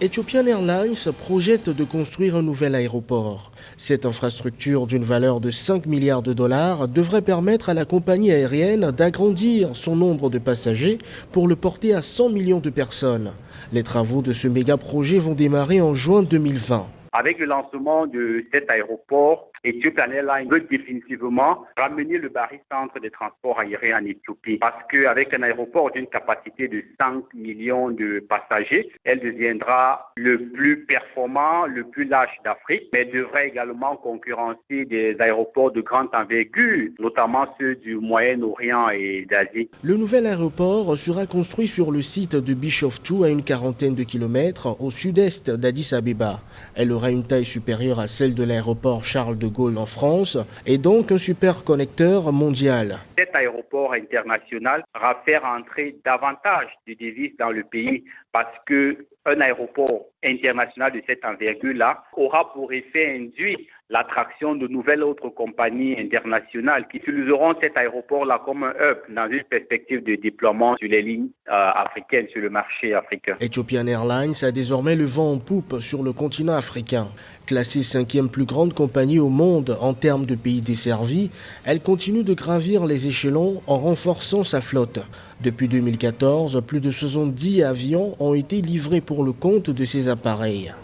Ethiopian Airlines projette de construire un nouvel aéroport. Cette infrastructure d'une valeur de 5 milliards de dollars devrait permettre à la compagnie aérienne d'agrandir son nombre de passagers pour le porter à 100 millions de personnes. Les travaux de ce méga-projet vont démarrer en juin 2020. Avec le lancement de cet aéroport, Ethiopian Airlines veut définitivement ramener le barycentre des transports aériens en Éthiopie. Parce qu'avec un aéroport d'une capacité de 5 millions de passagers, elle deviendra le plus performant, le plus large d'Afrique, mais devrait également concurrencer des aéroports de grande envergure, notamment ceux du Moyen-Orient et d'Asie. Le nouvel aéroport sera construit sur le site de Bishoftu à une quarantaine de kilomètres au sud-est d'Addis Abeba. Elle aura une taille supérieure à celle de l'aéroport Charles de Gaulle en France et donc un superconnecteur mondial. Cet aéroport international va faire entrer davantage de devises dans le pays parce qu'un aéroport international de cette envergure-là aura pour effet induit l'attraction de nouvelles autres compagnies internationales qui utiliseront cet aéroport-là comme un hub dans une perspective de déploiement sur les lignes africaines, sur le marché africain. Ethiopian Airlines a désormais le vent en poupe sur le continent africain. Classée 5e plus grande compagnie au monde en termes de pays desservis, elle continue de gravir les échelons en renforçant sa flotte. Depuis 2014, plus de 70 avions ont été livrés pour le compte de ces appareils.